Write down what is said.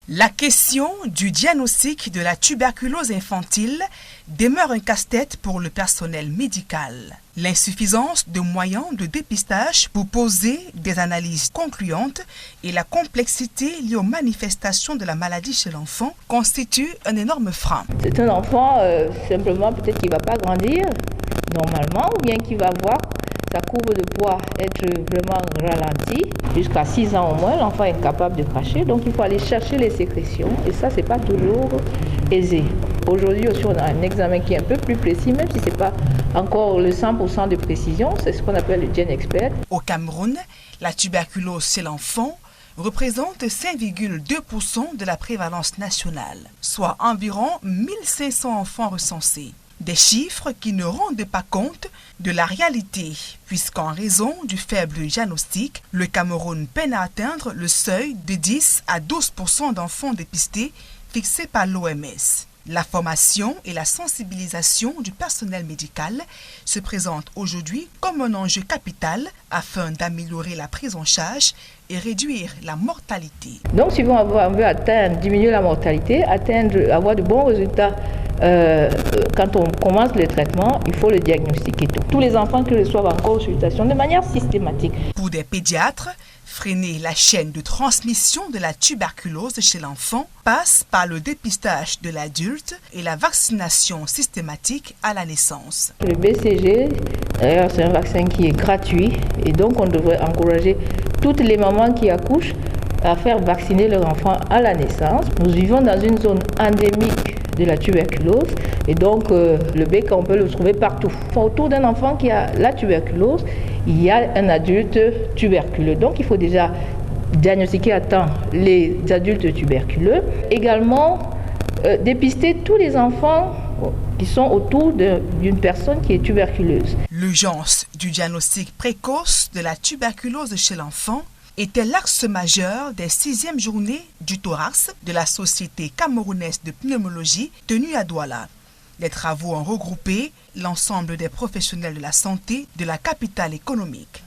La question du diagnostic de la tuberculose infantile demeure un casse-tête pour le personnel médical. L'insuffisance de moyens de dépistage pour poser des analyses concluantes et la complexité liée aux manifestations de la maladie chez l'enfant constituent un énorme frein. C'est un enfant, simplement peut-être qu'il ne va pas grandir normalement ou bien qu'il va avoir sa courbe de poids être vraiment ralentie. Jusqu'à 6 ans au moins, l'enfant est capable de cracher, donc il faut aller chercher les sécrétions et ça, c'est pas toujours aisé. Aujourd'hui aussi, on a un examen qui est un peu plus précis, même si c'est pas encore le 100% de précision, c'est ce qu'on appelle le GenExpert. Au Cameroun, la tuberculose chez l'enfant représente 5,2% de la prévalence nationale, soit environ 1500 enfants recensés. Des chiffres qui ne rendent pas compte de la réalité, puisqu'en raison du faible diagnostic, le Cameroun peine à atteindre le seuil de 10 à 12% d'enfants dépistés fixé par l'OMS. La formation et la sensibilisation du personnel médical se présentent aujourd'hui comme un enjeu capital afin d'améliorer la prise en charge et réduire la mortalité. Donc si on veut diminuer la mortalité, avoir de bons résultats, quand on commence le traitement, il faut le diagnostiquer. Tous les enfants qui reçoivent en consultation de manière systématique. Pour des pédiatres, freiner la chaîne de transmission de la tuberculose chez l'enfant passe par le dépistage de l'adulte et la vaccination systématique à la naissance. Le BCG, d'ailleurs, c'est un vaccin qui est gratuit et donc on devrait encourager toutes les mamans qui accouchent à faire vacciner leur enfant à la naissance. Nous vivons dans une zone endémique de la tuberculose et donc le bec, on peut le trouver partout. Autour d'un enfant qui a la tuberculose, il y a un adulte tuberculeux. Donc il faut déjà diagnostiquer à temps les adultes tuberculeux. Également, dépister tous les enfants qui sont autour d'une personne qui est tuberculeuse. L'urgence du diagnostic précoce de la tuberculose chez l'enfant était l'axe majeur des 6e journées du thorax de la Société camerounaise de pneumologie tenue à Douala. Les travaux ont regroupé l'ensemble des professionnels de la santé de la capitale économique.